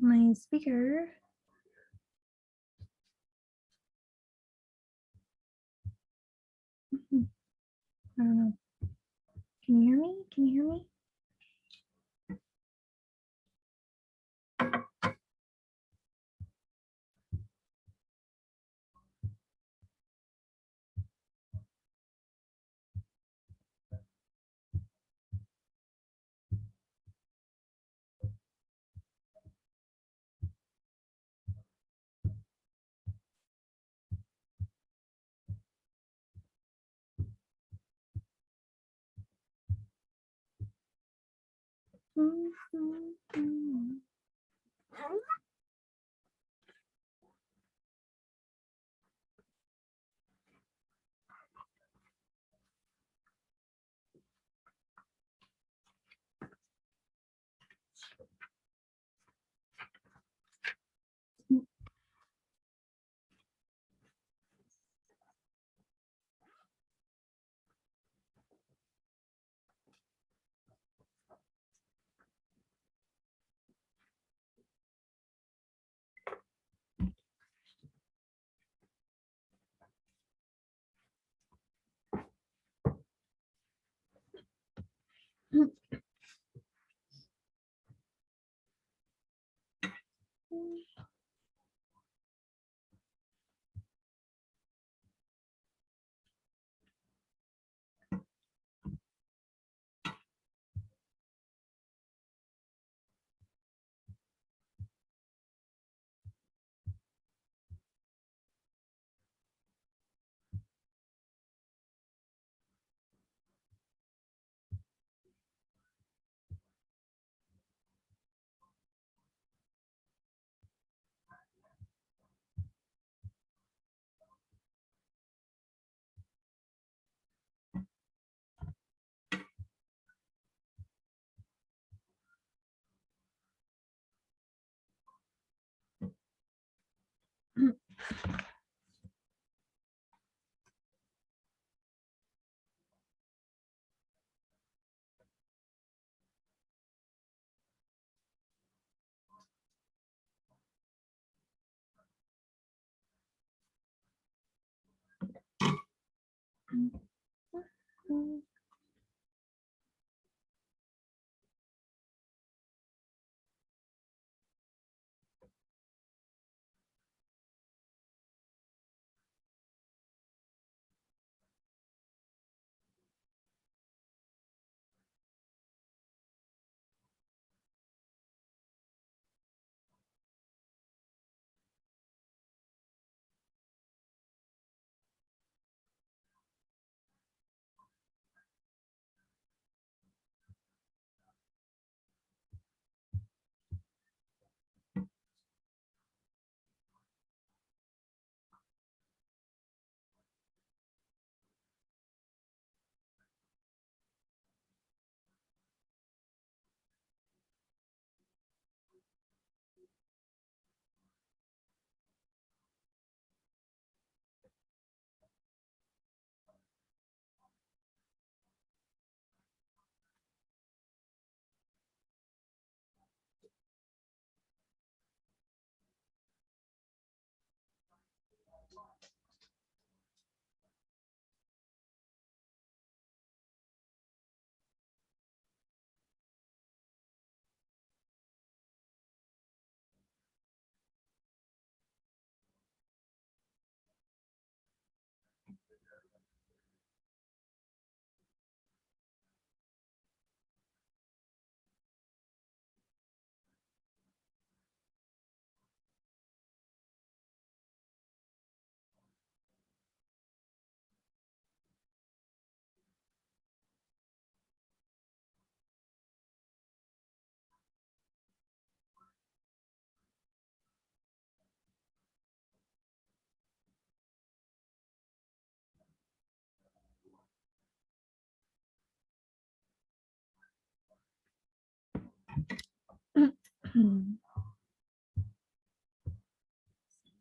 my speaker. I don't know. Can you hear me? Can you hear me?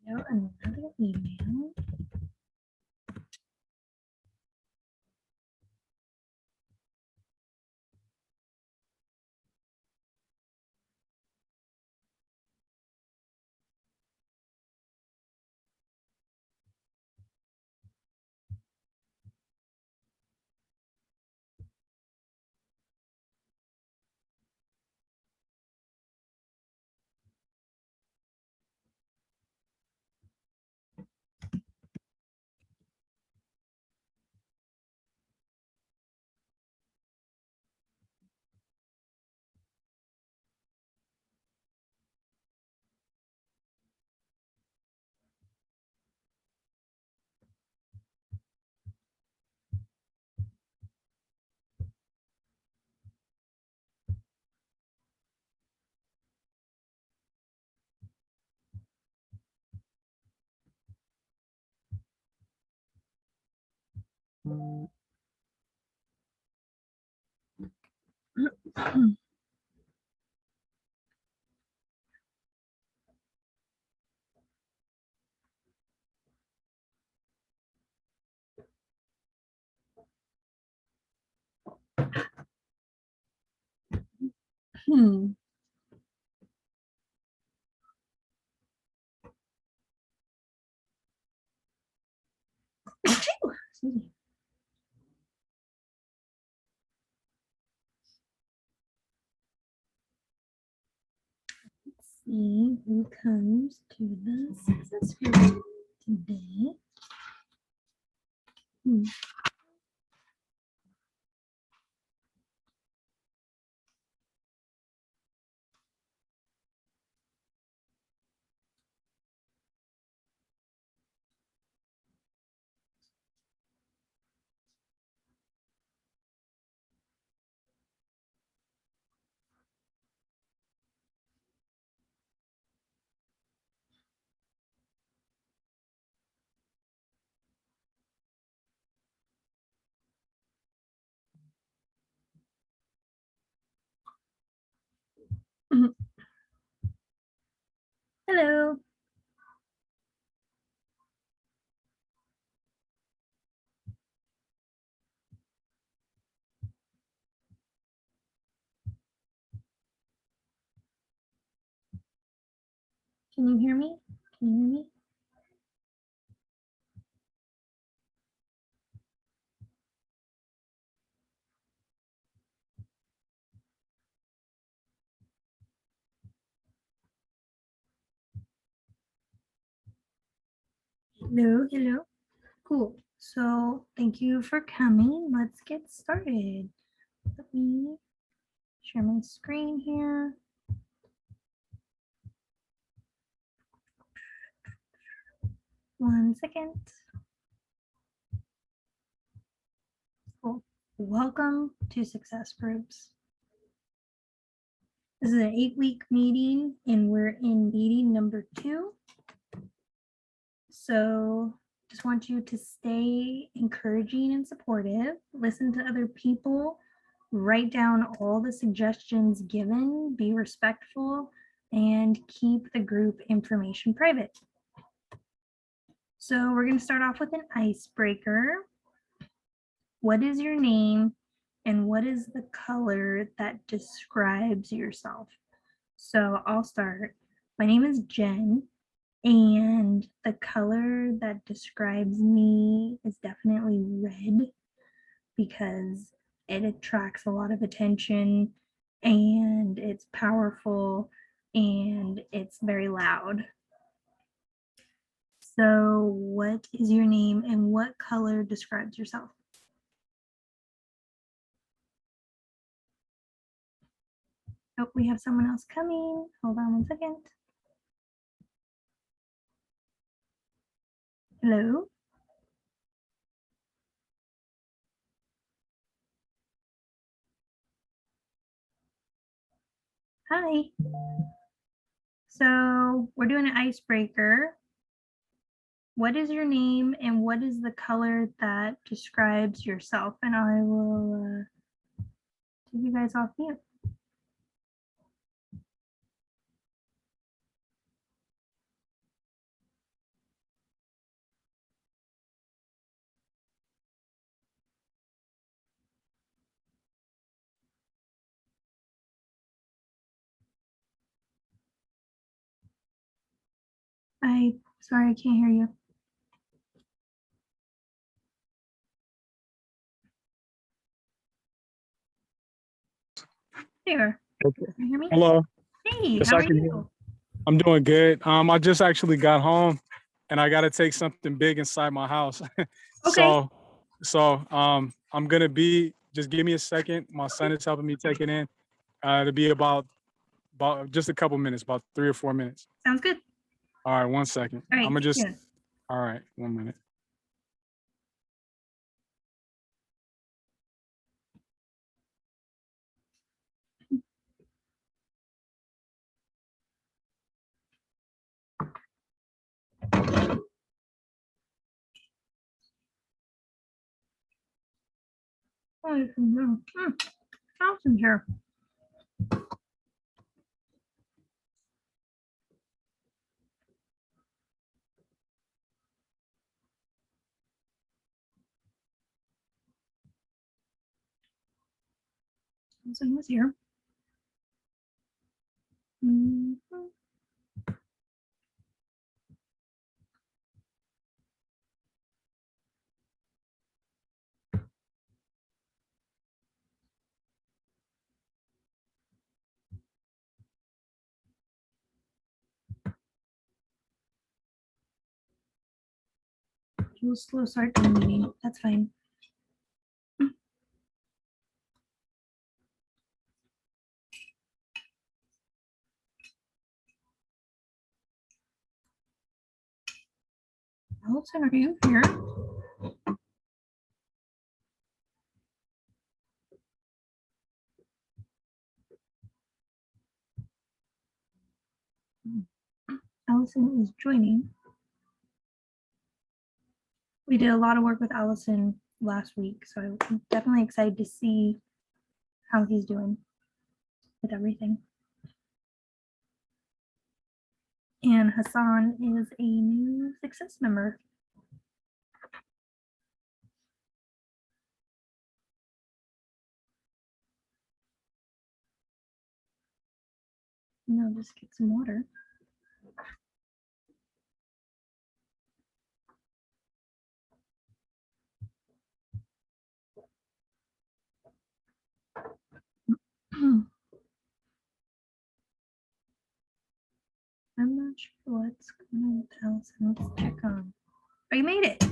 Send out another email. Hmm. Excuse me. Let's see who comes to the success group today. Hmm. Hello. Can you hear me? Can you hear me? Hello, hello. Cool. So thank you for coming. Let's get started. Let me share my screen here. One second. Cool. Welcome to Success Groups. This is an 8-week meeting and we're in meeting number 2. So just want you to stay encouraging and supportive, listen to other people, write down all the suggestions given, be respectful, and keep the group information private. So we're going to start off with an icebreaker. What is your name and what is the color that describes yourself? So I'll start. My name is Jen, and the color that describes me is definitely red because it attracts a lot of attention and it's powerful and it's very loud. So what is your name and what color describes yourself? Oh, we have someone else coming. Hold on one second. Hello. Hi. So we're doing an icebreaker. What is your name and what is the color that describes yourself? And I will take you guys off mute. Sorry, I can't hear you. There. Okay. Can you hear me? Hello. Hey, Yes, how I are can hear. you? I'm doing good. I just actually got home, and I got to take something big inside my house. Okay. I'm gonna be. Just give me a second. My son is helping me take it in. It'll be about just a couple minutes, about 3 or 4 minutes. Sounds good. All right, 1 second. All I'm right, gonna stay just. tuned. All right, 1 minute. Oh, Allison's here. Allison was here. Mhm. We'll slow start the meeting. That's fine. Allison, are you here? Allison is joining. We did a lot of work with Allison last week, so I'm definitely excited to see how he's doing with everything. And Hassan is a new success member. No, just get some water. I'm not sure what's going on with Allison. Let's check on. Oh, you made it.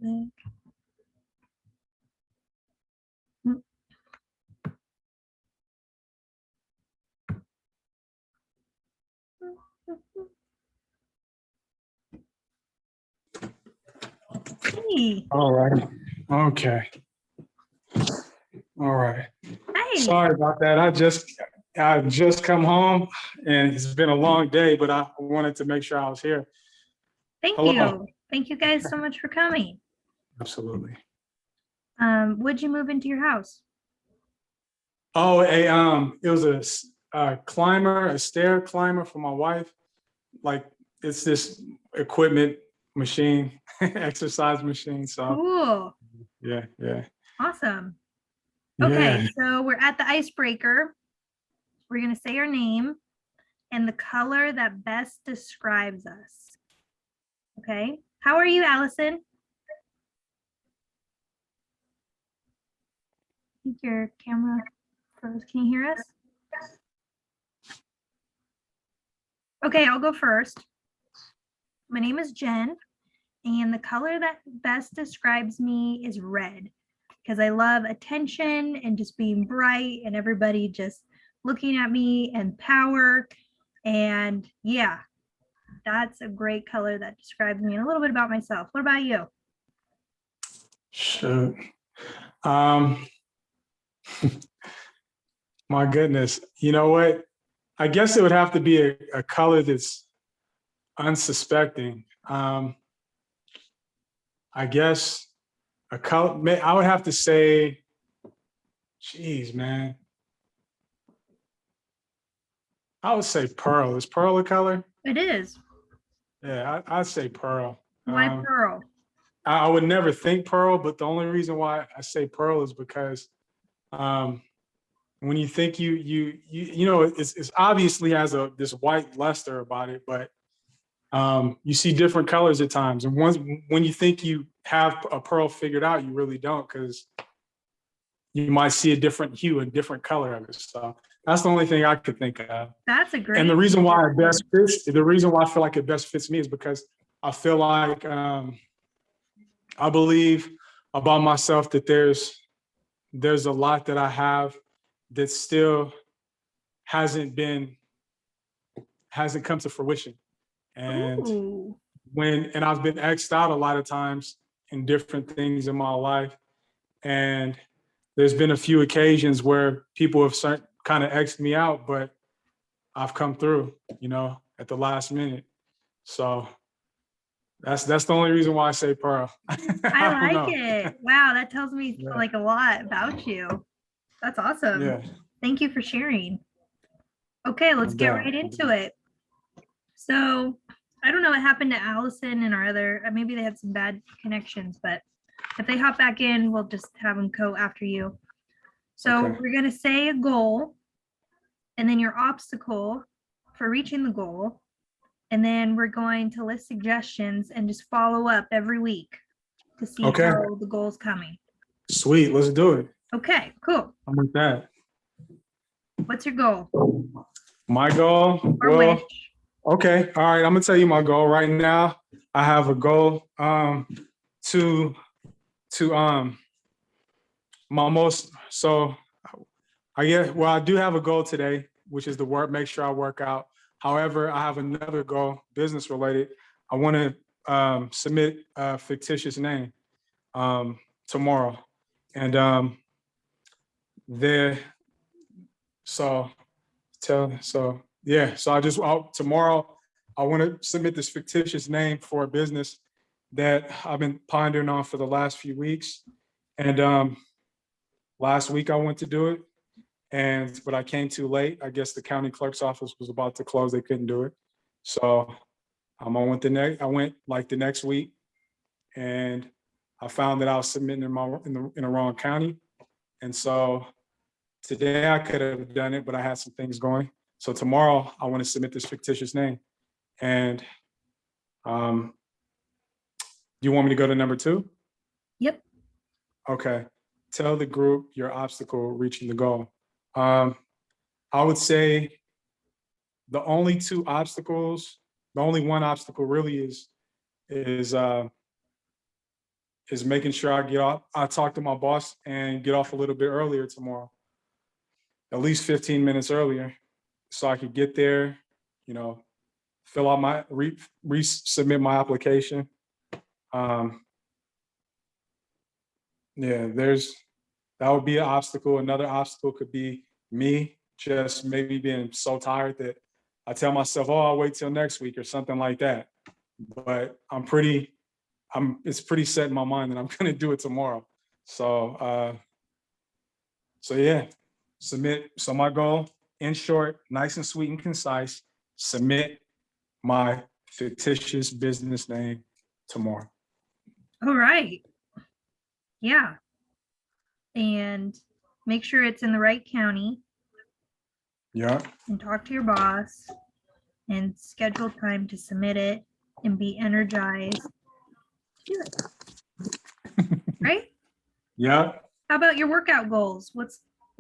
Hey. All right. Okay. All right. Hey. Sorry about that. I just come home and it's been a long day, but I wanted to make sure I was here. Thank Hello. you. Thank you guys so much for coming. Absolutely. Would you move into your house? Oh, it was a climber, a stair climber for my wife. Like it's this equipment machine, exercise machine. So Cool. yeah. Awesome. Okay, Yeah. so we're at the icebreaker. We're going to say our name and the color that best describes us. Okay. How are you, Allison? I think your camera froze. Can you hear us? Okay, I'll go first. My name is Jen, and the color that best describes me is red because I love attention and just being bright and everybody just looking at me and power. And yeah, that's a great color that describes me and a little bit about myself. What about you? Shoot. My goodness. You know what? I guess it would have to be a color that's unsuspecting. I guess a color, I would have to say, geez, man. I would say pearl. Is pearl a color? It is. Yeah, I'd say pearl. Why pearl? I would never think pearl, but the only reason why I say pearl is because when you think you know it's obviously has this white luster about it, but you see different colors at times, and once when you think you have a pearl figured out, you really don't, because you might see a different hue and different color of it. So that's the only thing I could think of. That's a great. And the reason why it best fits, the reason why I feel like it best fits me is because I feel like I believe about myself that there's a lot that I have that still hasn't come to fruition. And Ooh. and I've been X'd out a lot of times in different things in my life. And there's been a few occasions where people have kind of X'd me out, but I've come through, at the last minute. So that's the only reason why I say Pearl. I I don't like know. it. Wow, that tells me Yeah. like a lot about you. That's awesome. Yeah. Thank you for sharing. Okay, No let's get doubt. right into it. So I don't know what happened to Allison and our other, maybe they had some bad connections, but if they hop back in, we'll just have them go after you. So Okay. we're going to say a goal and then your obstacle for reaching the goal. And then we're going to list suggestions and just follow up every week to see Okay. how the goal's coming. Sweet. Let's do it. Okay, cool. I'm with that. What's your goal My goal. or wish? Okay. All right. I'm gonna tell you my goal right now. I have a goal to my most so I do have a goal today, which is to make sure I work out. However, I have another goal, business related. I want to submit a fictitious name tomorrow. And there so tomorrow I want to submit this fictitious name for a business that I've been pondering on for the last few weeks. And last week I went to do it, but I came too late. I guess the county clerk's office was about to close. They couldn't do it. So I went like the next week, and I found that I was submitting in the wrong county. And so today I could have done it, but I had some things going. So tomorrow I want to submit this fictitious name. And do you want me to go to number 2? Yep. Okay. Tell the group your obstacle reaching the goal. I would say the only one obstacle really is making sure I talk to my boss and get off a little bit earlier tomorrow, at least 15 minutes earlier, so I could get there, fill out resubmit my application. Yeah, that would be an obstacle. Another obstacle could be me just maybe being so tired that I tell myself, "Oh, I'll wait till next week" or something like that. But it's pretty set in my mind that I'm going to do it tomorrow. So yeah, submit. So my goal, in short, nice and sweet and concise, submit my fictitious business name tomorrow. All right. Yeah. And make sure it's in the right county Yeah. and talk to your boss and schedule time to submit it and be energized to do it. Right? Yeah. How about your workout goals? What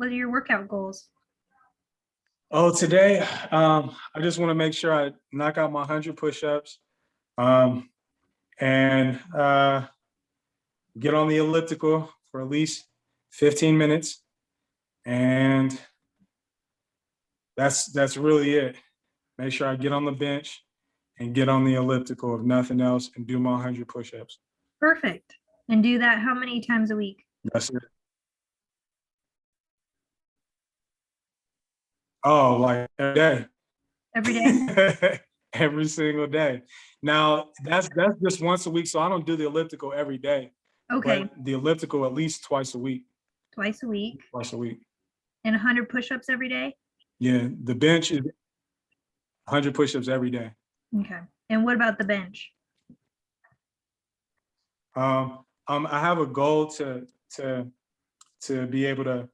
are your workout goals? Oh, today, I just want to make sure I knock out my 100 push-ups, and get on the elliptical for at least 15 minutes. And that's really it. Make sure I get on the bench and get on the elliptical, if nothing else, and do my 100 push-ups. Perfect. And do that how many times a week? That's it. Oh, like every day. Every day? Every single day. Now, that's just once a week, so I don't do the elliptical every day. Okay. But the elliptical at least twice a week. Twice a week. Twice a week. And 100 push-ups every day? Yeah, the bench is 100 push-ups every day. Okay. And what about the bench? I have a goal to be able to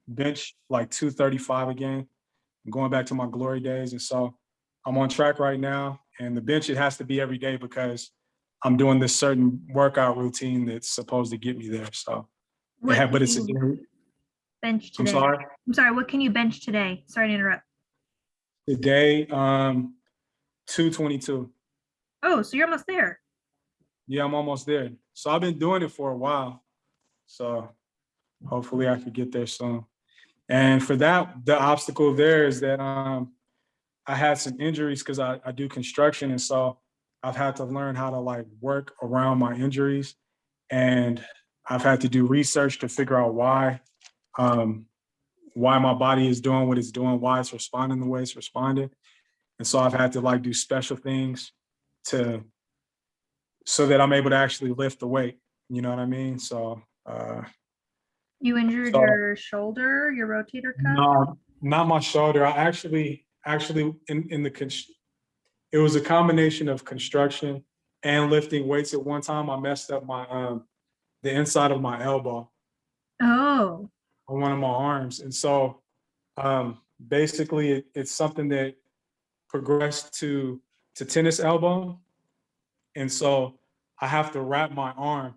bench like 235 again, going back to my glory days. And so I'm on track right now. And the bench, it has to be every day because I'm doing this certain workout routine that's supposed to get me there. So, but it's a bench today. I'm sorry. What can you bench today? Sorry to interrupt. Today, 222. Oh, so you're almost there. Yeah, I'm almost there. So I've been doing it for a while. So hopefully I could get there soon. And for that, the obstacle there is that I had some injuries because I do construction. And so I've had to learn how to like work around my injuries. And I've had to do research to figure out why why my body is doing what it's doing, why it's responding the way it's responding. And so I've had to like do special things to so that I'm able to actually lift the weight. You know what I mean? You injured So your shoulder, your rotator cuff? no, not my shoulder. I actually in the it was a combination of construction and lifting weights at one time. I messed up my the inside of my elbow Oh, on one of my arms, and so basically it's something that progressed to tennis elbow, and so I have to wrap my arm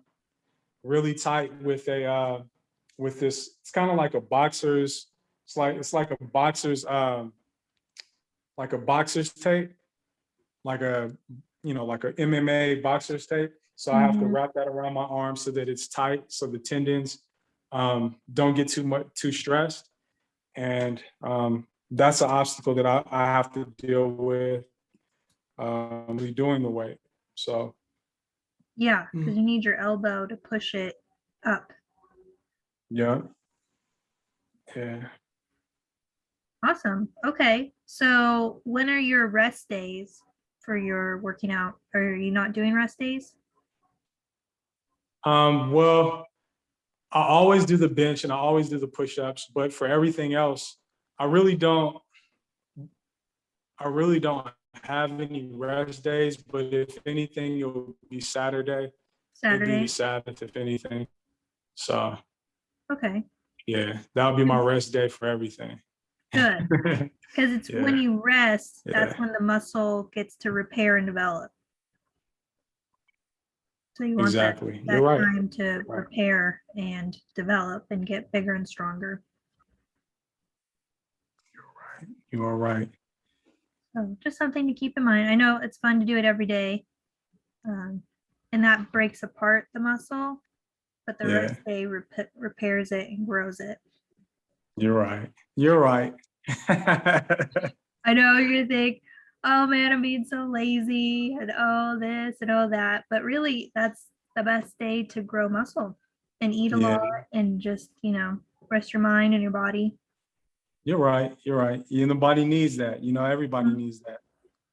really tight with this. It's kind of like a boxer's. It's like a boxer's tape, like a like a MMA boxer's tape. So I have to mhm. wrap that around my arm so that it's tight, so the tendons don't get too stressed. And that's an obstacle that I have to deal with doing the weight. So Yeah, because you need your elbow to push it up. yeah, yeah. Awesome. Okay. So when are your rest days for your working out? Are you not doing rest days? Well, I always do the bench and I always do the push-ups, but for everything else, I really don't. I really don't have any rest days. But if anything, it'll be Saturday. It'd be the Saturdays? Sabbath, if anything. So Okay. yeah, that would be my rest day for everything. Good. Because it's when Yeah, you rest, that's yeah, when the muscle gets to repair and develop. So you want that exactly. You're that right. time to Right. repair and develop and get bigger and stronger. Right. You are right. So just something to keep in mind. I know it's fun to do it every day, and that breaks apart the muscle, but the Yeah, rest day repairs it and grows it. you're right. You're right. I know you're gonna think, oh man, I'm being so lazy and all this and all that, but really that's the best day to grow muscle and eat a Yeah, lot and just, rest your mind and your body. you're right. You're right. And the body needs that. Everybody needs that.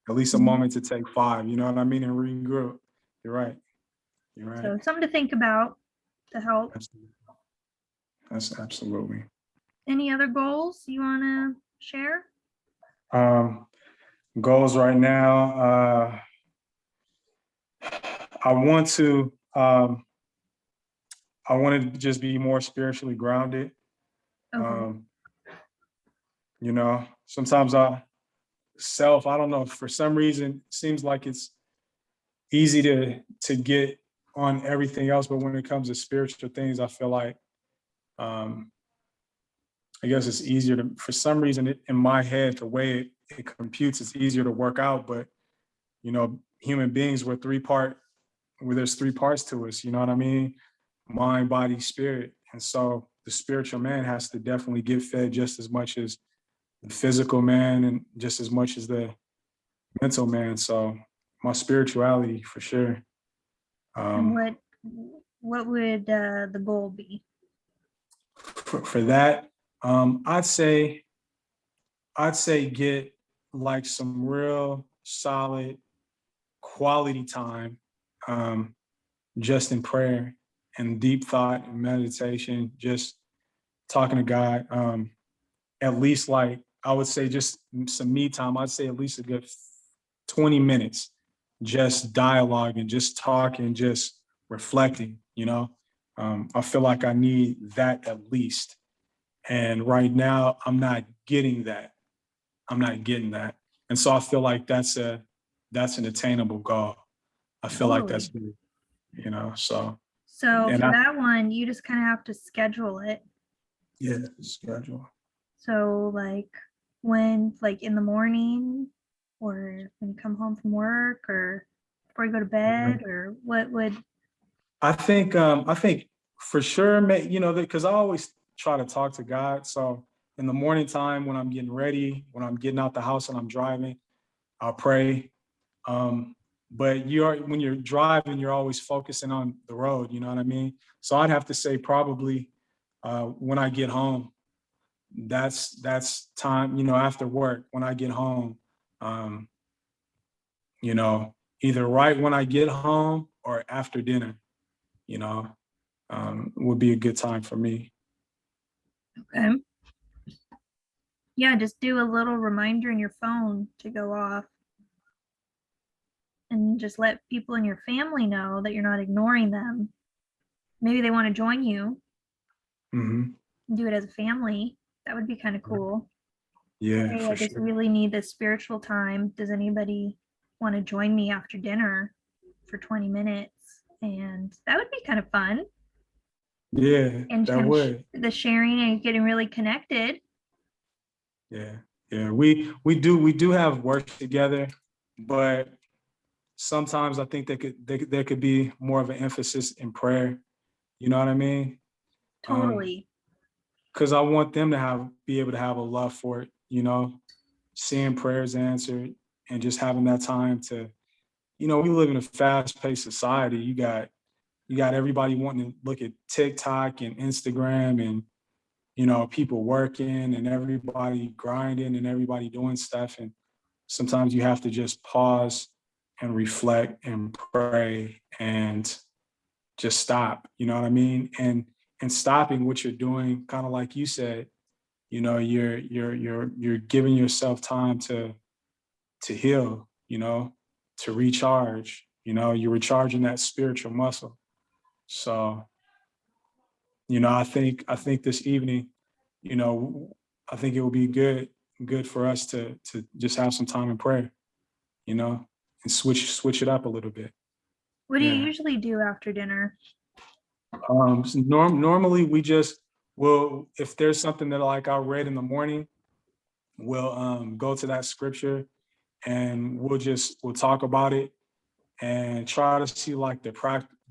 At least a Mhm. moment to take five. You know what I mean? And regroup. You're right. You're right. So something to think about to help. Absolutely. That's absolutely. Any other goals you want to share? Um, Goals right now. I want to. I want to just be more spiritually grounded. Okay. Um, Sometimes I don't know, for some reason, it seems like it's easy to get on everything else, but when it comes to spiritual things, I feel like um, I guess it's easier to, for some reason, in my head, the way it computes, it's easier to work out. But human beings, where there's three parts to us. You know what I mean? Mind, body, spirit, and so the spiritual man has to definitely get fed just as much as the physical man, and just as much as the mental man. So my spirituality, for sure. And Um, what would the goal be? for that, um, I'd say I'd say get like some real solid quality time, um, just in prayer and deep thought and meditation, just talking to God. At least, like, I would say, just some me time. I'd say at least a good 20 minutes, just dialoguing, just talking, just reflecting. I feel like I need that at least. And right now, I'm not getting that. I'm not getting that. And so I feel like that's an attainable goal. I feel like Totally. that's, so, So and for I, that one, you just kind of have to schedule it. yeah, schedule. So like in the morning or when you come home from work or before you go to bed or what would I think for sure, because I always try to talk to God. So in the morning time, when I'm getting ready, when I'm getting out the house and I'm driving, I'll pray. Um, but when you're driving, you're always focusing on the road. You know what I mean? So I'd have to say probably when I get home, that's time, you know, after work when I get home, you know, either right when I get home or after dinner, you know, would be a good time for me. Okay. Yeah, just do a little reminder in your phone to go off and just let people in your family know that you're not ignoring them. Maybe they want to join you Hmm. and do it as a family. That would be kind of cool. Yeah, Hey, for I just sure. really need this spiritual time. Does anybody want to join me after dinner for 20 minutes? And that would be kind of fun Yeah, and that kind of would. the sharing and getting really connected. Yeah, yeah. We do have work together, but sometimes I think there could be more of an emphasis in prayer. You know what I mean? Totally. Because I want them to be able to have a love for it. You know, seeing prayers answered and just having that time to. You know, we live in a fast-paced society. You got everybody wanting to look at TikTok and Instagram and people working and everybody grinding and everybody doing stuff. And sometimes you have to just pause and reflect and pray and just stop. You know what I mean? And stopping what you're doing, kind of like you said, you're giving yourself time to heal, to recharge. You're recharging that spiritual muscle. So, I think this evening, you know, I think it would be good for us to just have some time in prayer, you know, and switch it up a little bit. What do you Yeah. usually do after dinner? So normally we just will, if there's something that like I read in the morning, we'll go to that scripture and we'll talk about it and try to see like the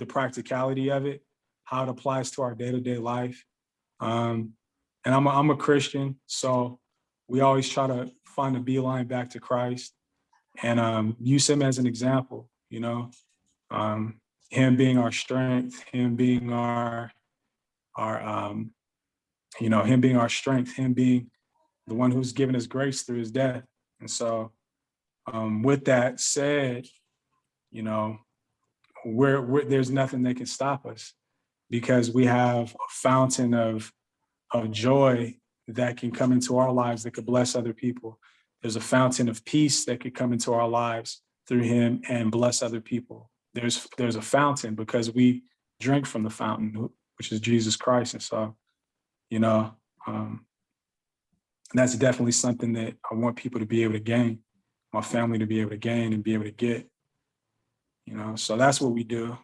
practicality of it, how it applies to our day-to-day life. Um, and I'm a Christian, so we always try to find a beeline back to Christ and use him as an example, um, him being our strength, him being our him being our strength, him being the one who's given us grace through his death. And so with that said, you know, there's nothing that can stop us because we have a fountain of joy that can come into our lives that could bless other people. There's a fountain of peace that could come into our lives through him and bless other people. There's a fountain because we drink from the fountain, which is Jesus Christ. And so, you know, um, that's definitely something that I want people to be able to gain, my family to be able to gain and be able to get, so that's what we do.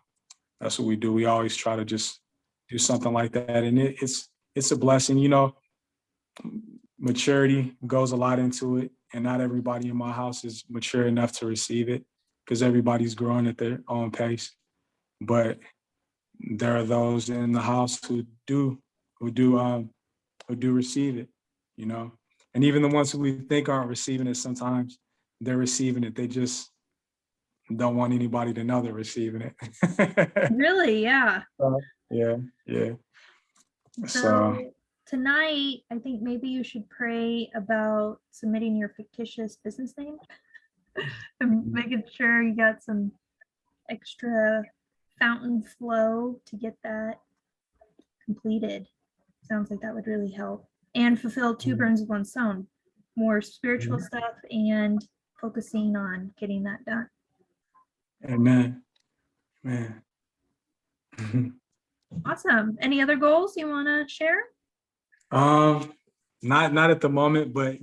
That's what we do. We always try to just do something like that. And it's a blessing, maturity goes a lot into it. And not everybody in my house is mature enough to receive it because everybody's growing at their own pace. But there are those in the house who do who do receive it, you know. And even the ones who we think aren't receiving it, sometimes they're receiving it. They just don't want anybody to know they're receiving it. Really? Yeah. Yeah, yeah. So So tonight, I think maybe you should pray about submitting your fictitious business name and making sure you got some extra fountain flow to get that completed. Sounds like that would really help and fulfill two burns with one stone, more spiritual stuff and focusing on getting that done. amen. Man. Awesome. Any other goals you want to share? um, not at the moment, but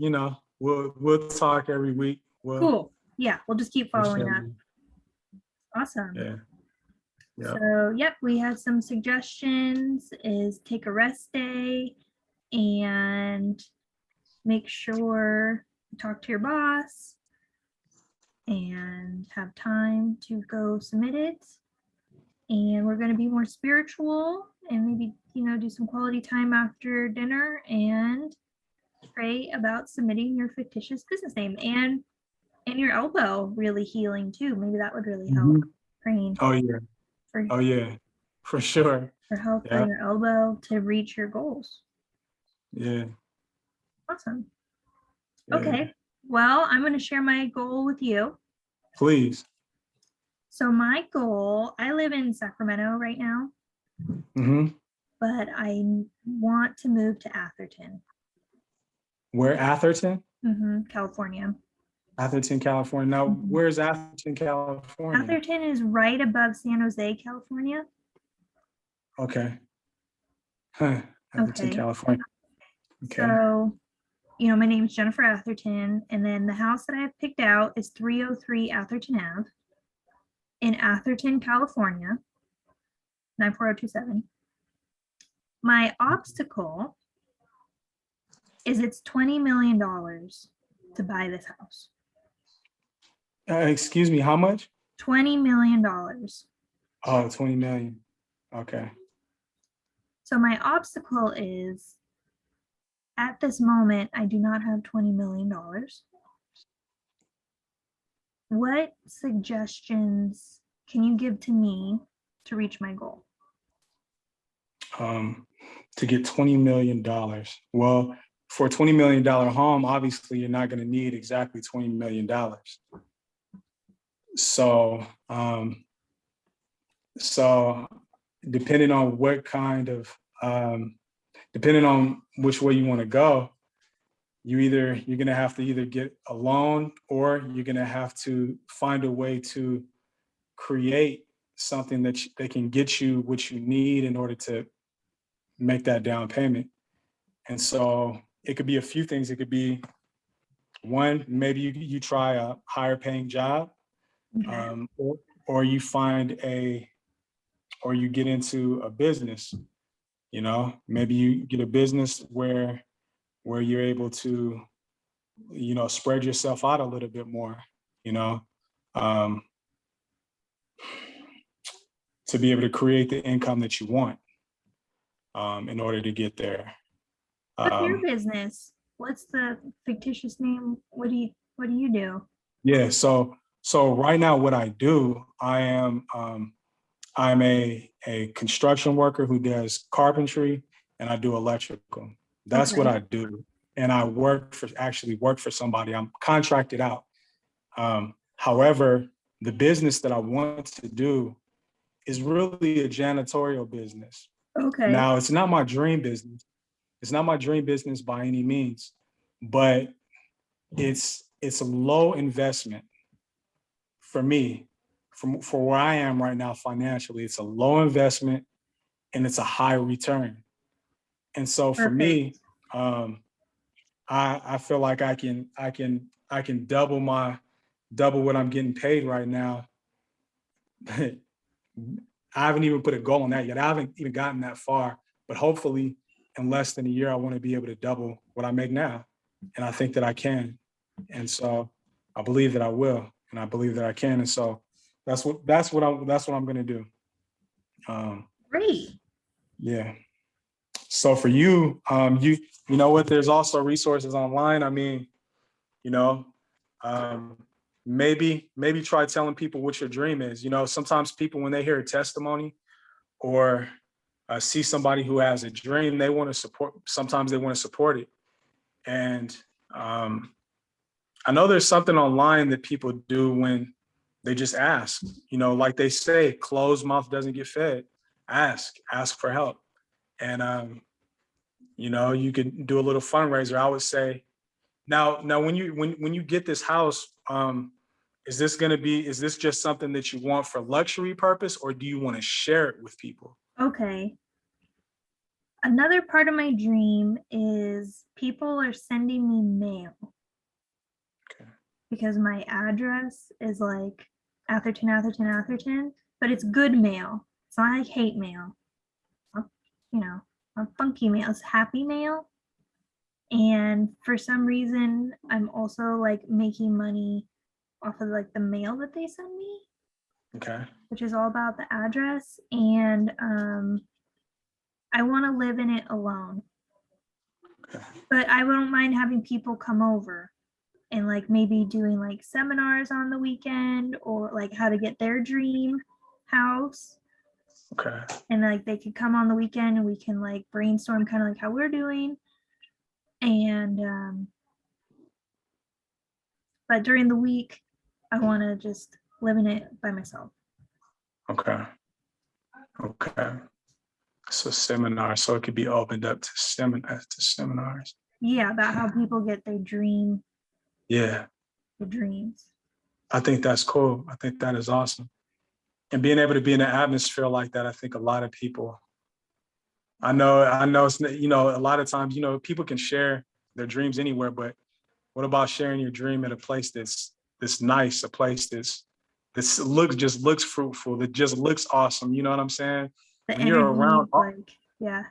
we'll talk every week. Cool. Yeah, we'll just keep For following sure. that. Awesome. Yeah. Yeah. So, yep, we had some suggestions is take a rest day and make sure you talk to your boss and have time to go submit it. And we're going to be more spiritual and maybe, do some quality time after dinner and pray about submitting your fictitious business name and your elbow really healing too. Maybe that would really help. Mhm. Praying Oh yeah. for, Oh yeah. For sure. for health for Yeah. your elbow to reach your goals. Yeah. Awesome. Yeah. Okay. Well, I'm going to share my goal with you. Please. So my goal, I live in Sacramento right now, Mm-hmm. but I want to move to Atherton, Where Atherton? California. Atherton, California. Now, where's Atherton, California? Atherton is right above San Jose, California. Okay. Huh. Atherton, Okay. California. Okay. So, my name is Jennifer Atherton, and then the house that I've picked out is 303 Atherton Ave in Atherton, California, 94027. My obstacle is it's $20 million to buy this house. Excuse me, how much? $20 million. Oh, 20 million. Okay. So my obstacle is at this moment, I do not have $20 million. What suggestions can you give to me to reach my goal? To get $20 million. Well, for a $20 million home, obviously you're not going to need exactly $20 million. So depending on what kind of, depending on which way you want to go, you're going to have to either get a loan or you're going to have to find a way to create something that can get you what you need in order to make that down payment. And so it could be a few things. It could be one, maybe you try a higher paying job, Okay. or you or you get into a business. Maybe you get a business where you're able to, spread yourself out a little bit more, um, to be able to create the income that you want, in order to get there. What's your business? What's the fictitious name? What do you do? Yeah. So right now, what I do, I'm a construction worker who does carpentry, and I do electrical. That's what Okay. I do. And I actually work for somebody. I'm contracted out. However, the business that I want to do is really a janitorial business. Okay. Now, it's not my dream business. It's not my dream business by any means, but it's a low investment for me, for where I am right now financially. It's a low investment and it's a high return. And so for Perfect. me, I feel like I can double what I'm getting paid right now. I haven't even put a goal on that yet. I haven't even gotten that far, but hopefully in less than a year, I want to be able to double what I make now. And I think that I can. And so I believe that I will, and I believe that I can. And so that's what I'm going to do. Great. Yeah. So for you, you know what? There's also resources online. I mean, you know, um, maybe try telling people what your dream is. Sometimes people, when they hear a testimony or see somebody who has a dream, they want to support. Sometimes they want to support it. And I know there's something online that people do when they just ask. Like they say, closed mouth doesn't get fed. Ask for help. And you could do a little fundraiser. I would say, now when you get this house, is this just something that you want for luxury purpose, or do you want to share it with people? Okay. Another part of my dream is people are sending me mail Okay. because my address is like Atherton, Atherton, Atherton, but it's good mail. It's not like hate mail. You know, not funky mail. It's happy mail. And for some reason, I'm also like making money off of like the mail that they send me, Okay. which is all about the address. And I want to live in it alone, Okay. but I wouldn't mind having people come over and like maybe doing like seminars on the weekend or like how to get their dream house. Okay. And like they could come on the weekend and we can like brainstorm kind of like how we're doing. And but during the week, I want to just live in it by myself. Okay. Okay. So seminars, so it could be opened up to seminars. Yeah, about how people get their Yeah, dreams. I think that's cool. I think that is awesome. And being able to be in an atmosphere like that, I think a lot of people, I know it's, a lot of times, people can share their dreams anywhere, but what about sharing your dream at a place that's nice, a place this looks fruitful, that just looks awesome. You know what I'm saying? The When you're energy, around like, yeah.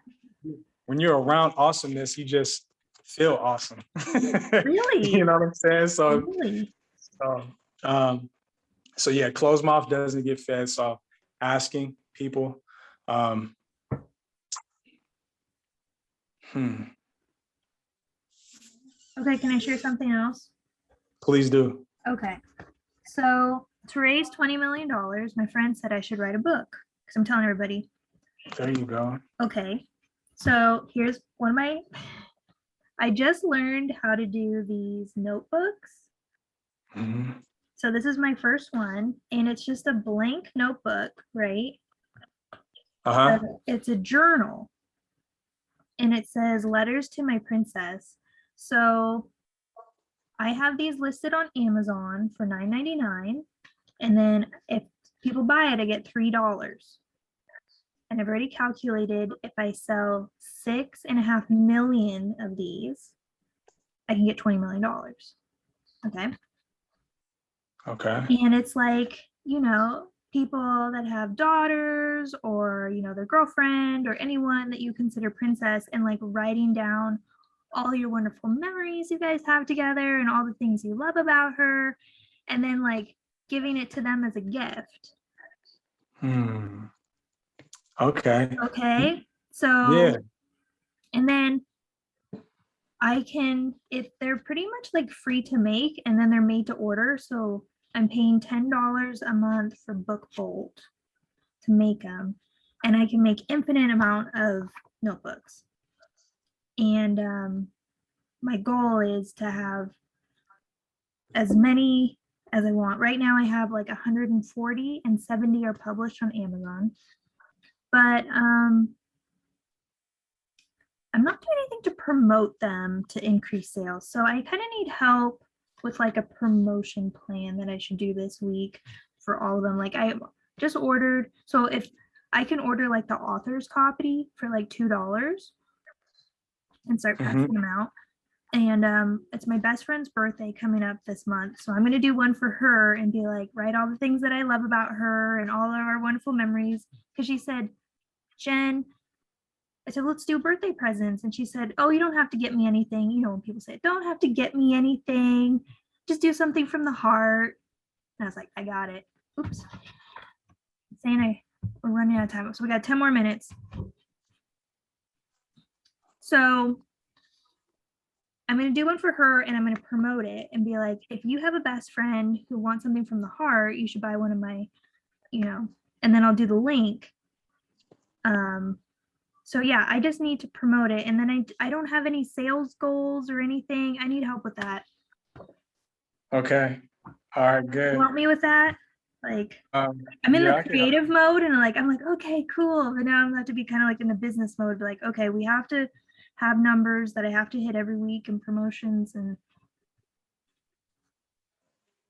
when you're around awesomeness, you just feel awesome. You Really? know what I'm saying? Really? So, um, so yeah, closed mouth doesn't get fed. So asking people, um, hmm, Okay, can I share something else? please do. Okay. So to raise $20 million, my friend said I should write a book because I'm telling everybody. There you go. Okay. So here's one of my, I just learned how to do these notebooks. Mhm. So this is my first one, and it's just a blank notebook, right? Uh-huh. It's a journal, and it says letters to my princess. So I have these listed on Amazon for $9.99. And then if people buy it, I get $3. And I've already calculated if I sell 6.5 million of these, I can get $20 million. Okay. Okay. And it's like, people that have daughters or, their girlfriend or anyone that you consider princess, and like writing down all your wonderful memories you guys have together and all the things you love about her, and then like giving it to them as a gift. Hmm. Okay. Okay. So, Yeah. and then I can, if they're pretty much like free to make, and then they're made to order. So I'm paying $10 a month for Book Bolt to make them, and I can make infinite amount of notebooks. And my goal is to have as many as I want. Right now, I have like 140, and 70 are published on Amazon. But I'm not doing anything to promote them to increase sales. So I kind of need help with like a promotion plan that I should do this week for all of them. Like I just ordered, so if I can order like the author's copy for like $2 and start Hmm. passing them out. And it's my best friend's birthday coming up this month. So I'm going to do one for her and be like, write all the things that I love about her and all of our wonderful memories. Because she said, Jen, I said, let's do birthday presents. And she said, oh, you don't have to get me anything. When people say, don't have to get me anything, just do something from the heart. And I was like, I got it. Oops. Saying we're running out of time. So we got 10 more minutes. So I'm going to do one for her, and I'm going to promote it and be like, if you have a best friend who wants something from the heart, you should buy one of my, and then I'll do the link. So yeah, I just need to promote it. And then I don't have any sales goals or anything. I need help with that. Okay. All right, You good. want me with that? Like, I'm in the Yeah, I can help. creative mode, and I'm like, okay, cool. But now I'm going to be kind of like in the business mode, like, okay, we have to have numbers that I have to hit every week and promotions and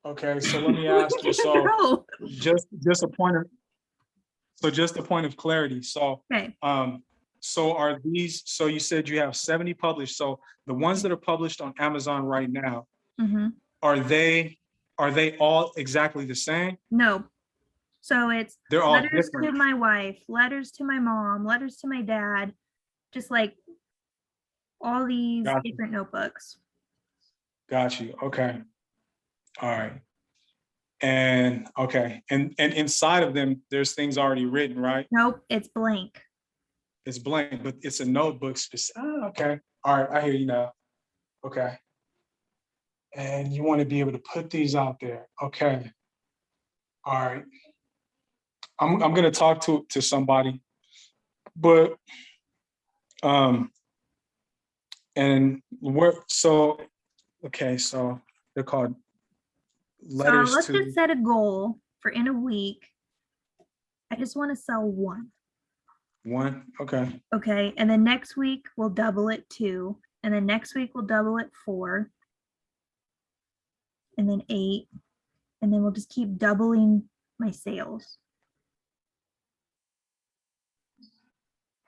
Okay, so let me ask you. So no. just a point of just a point of clarity. So Okay. so are these, so you said you have 70 published. So the ones that are published on Amazon right now, Mm-hmm. are they all exactly the same? No. So it's They're all letters to different. my wife, letters to my mom, letters to my dad, just like all these Got you. different notebooks. Got you. Okay. All right. And okay. And inside of them, there's things already written, right? Nope, it's blank. It's blank, but it's a notebook. Okay. All right. I hear you now. Okay. And you want to be able to put these out there. Okay. All right. I'm gonna talk to somebody, but um And okay, so they're called So letters let's just to set a goal for in a week. I just want to sell one. one. Okay. Okay. And then next week we'll double it 2. And then next week we'll double it 4. And then 8. And then we'll just keep doubling my sales.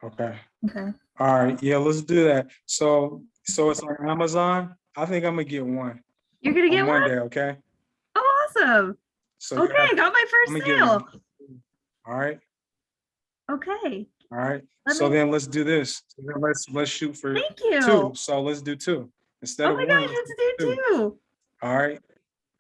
Okay. Okay. All right. Yeah, let's do that. So it's on Amazon. I think I'm gonna get one You're going to on get one? Monday, okay? Oh, awesome. So Okay. I got my I'm first gonna get sale. one. All right. Okay. All right. Let So me, then let's do this. So then let's shoot for thank you. 2. So let's do 2. Instead Oh of my 1, gosh, let's let's do do 2. 2. All right.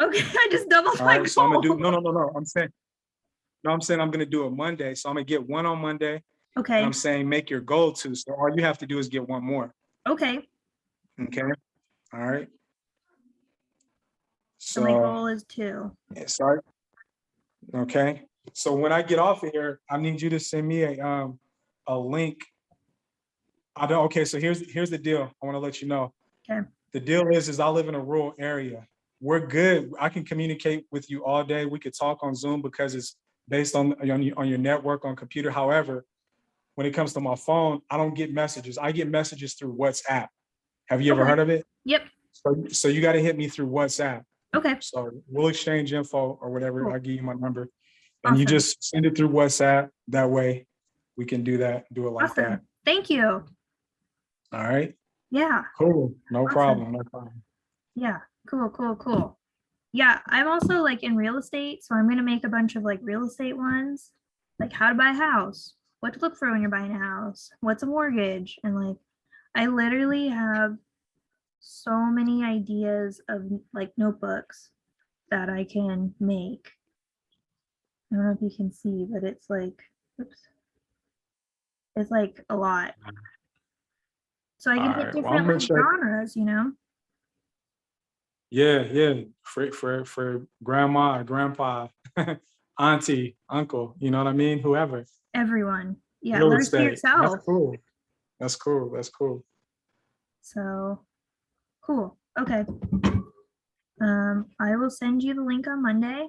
Okay. I just doubled All my right. So I'm gonna do goal. no. I'm saying I'm gonna do it Monday. So I'm gonna get one on Monday. And Okay. I'm saying make your goal 2. So all you have to do is get one more. Okay. Okay. All right. So my So goal is 2. sorry. Okay. So when I get off of here, I need you to send me a link. I don't. Okay. So here's the deal. I want to let you know. Okay. The deal is I live in a rural area. We're good. I can communicate with you all day. We could talk on Zoom because it's based on your network on computer. However, when it comes to my phone, I don't get messages. I get messages through WhatsApp. Have you ever Okay. heard of it? Yep. So you got to hit me through WhatsApp. Okay. So we'll exchange info or whatever. Cool. I'll give you my number. And you Awesome. just send it through WhatsApp. That way we can do it like that. Awesome. Thank you. All right. Yeah. Cool. No Awesome. problem. No problem. Yeah. Cool. Yeah. I'm also like in real estate. So I'm going to make a bunch of like real estate ones, like how to buy a house, what to look for when you're buying a house, what's a mortgage. And like, I literally have so many ideas of like notebooks that I can make. I don't know if you can see, but it's like, oops, it's like a lot. So I All can hit right. Well, I'm different gonna like check. genres, you know? Yeah. For grandma, grandpa, auntie, uncle. You know what I mean? Whoever. Everyone. Yeah, Real learn for estate. That's yourself. cool. That's cool. That's cool. So cool. Okay. I will send you the link on Monday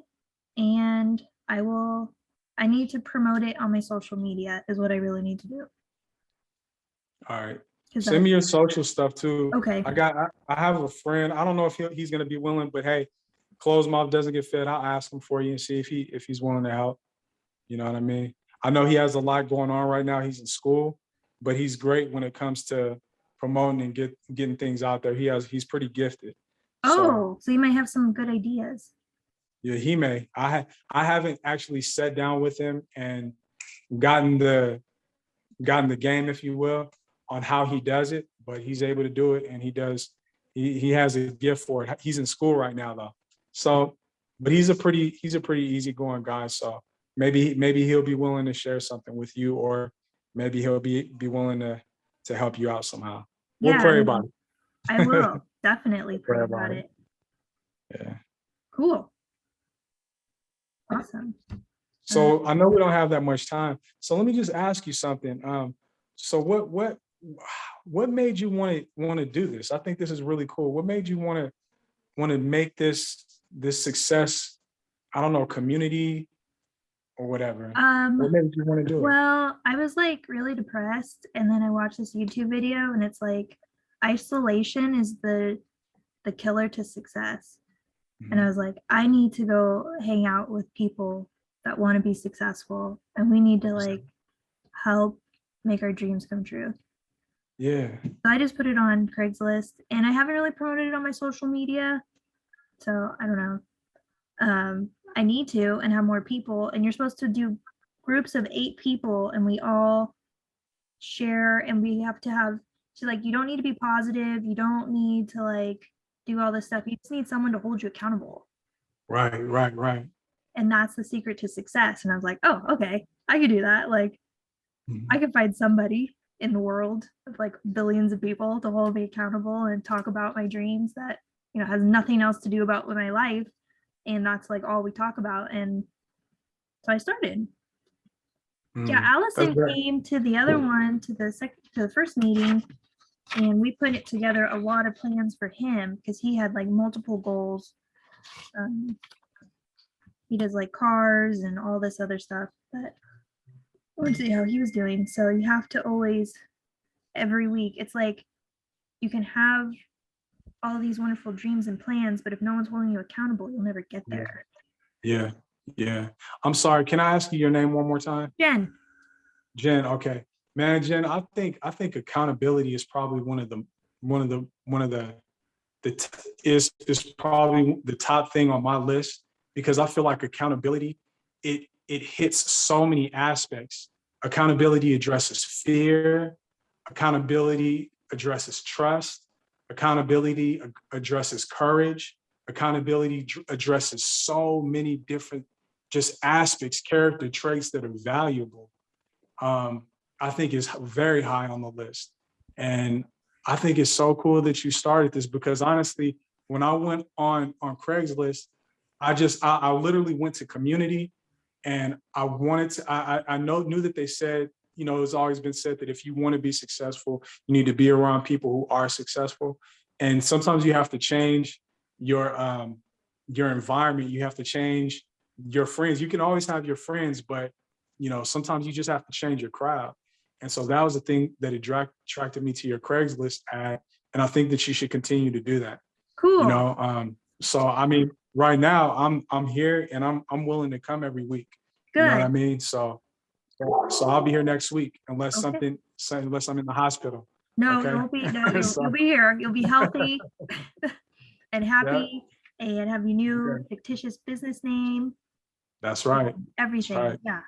and I need to promote it on my social media is what I really need to do. All right. Because Send me your social stuff too. okay. I have a friend. I don't know if he's gonna be willing, but hey, closed mouth doesn't get fed. I'll ask him for you and see if he's willing to help. You know what I mean? I know he has a lot going on right now. He's in school, but he's great when it comes to promoting and getting things out there. He's pretty gifted. So So you might have some good ideas. yeah, he may. I haven't actually sat down with him and gotten the game, if you will, on how he does it, but he's able to do it and he does. He has a gift for it. He's in school right now though. So, but he's a pretty easygoing guy. So maybe he'll be willing to share something with you, or maybe he'll be willing to help you out somehow. We'll Yeah, pray about I will definitely pray about it. Yeah. Cool. Awesome. So I know we don't have that much time. So let me just ask you something. So what made you want to do this? I think this is really cool. What made you want to make this success? I don't know, community or whatever. What made you want to do it? Well, I was like really depressed and then I watched this YouTube video and it's like isolation is the killer to success. And I was like, I need to go hang out with people that want to be successful and we need to like help make our dreams come true. Yeah. So I just put it on Craigslist and I haven't really promoted it on my social media. So I don't know. I need to and have more people. And you're supposed to do groups of 8 people and we all share and we have to have so like you don't need to be positive. You don't need to like do all this stuff. You just need someone to hold you accountable. Right. And that's the secret to success. And I was like, oh, okay, I could do that. Like I could find somebody in the world of like billions of people to hold me accountable and talk about my dreams that, you know, has nothing else to do about with my life. And that's like all we talk about. And so I started. Yeah, Allison came to the other one, to the first meeting, And we put it together a lot of plans for him because he had like multiple goals. He does like cars and all this other stuff, but we'll see how he was doing. So you have to always, every week, it's like you can have all these wonderful dreams and plans, but if no one's holding you accountable, you'll never get there. Yeah. Yeah. I'm sorry. Can I ask you your name one more time? Jen. Jen. Okay. Man, Jen, I think accountability is probably one of the is probably the top thing on my list, because I feel like accountability, it hits so many aspects. Accountability addresses fear, accountability addresses trust, accountability addresses courage, accountability addresses so many different just aspects, character traits that are valuable. I think is very high on the list. And I think it's so cool that you started this, because honestly, when I went on Craigslist, I literally went to community, and I wanted to, knew that they said, it's always been said that if you want to be successful, you need to be around people who are successful. And sometimes you have to change your environment. You have to change your friends. You can always have your friends, but sometimes you just have to change your crowd. And so that was the thing that attracted me to your Craigslist ad. And I think that you should continue to do that. Cool. So I mean, right now I'm here, and I'm willing to come every week. Good. You know what I mean? So I'll be here next week, unless Okay. unless I'm in the hospital. No, Okay. you'll be here. You'll be healthy and happy, Yeah. and have your new Okay. fictitious business name. That's right. Everything. That's right. Yeah.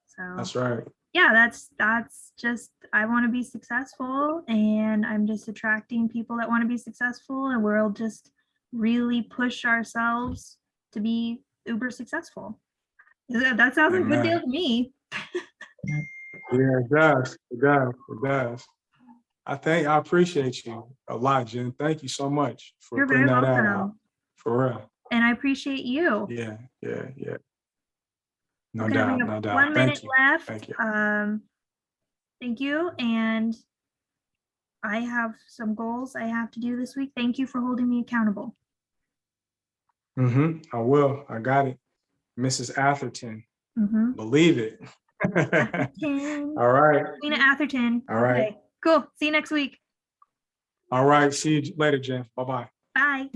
So That's right. yeah, that's just, I want to be successful, and I'm just attracting people that want to be successful, and we'll just really push ourselves to be uber successful. That sounds like a good deal to me. Yeah, it does. It does. It does. I appreciate you a lot, Jen. Thank you so much for You're putting very that ad out. welcome. For real. And I appreciate you. Yeah, yeah, yeah. No Okay, we doubt, have no doubt. 1 minute Thank you. left. Thank you. Thank you. And I have some goals I have to do this week. Thank you for holding me accountable. I will. I got it. Mrs. Atherton. Believe it. Atherton. All right. Lena Atherton. All right. Okay, cool. See you next week. All right. See you later, Jen. Bye-bye. Bye.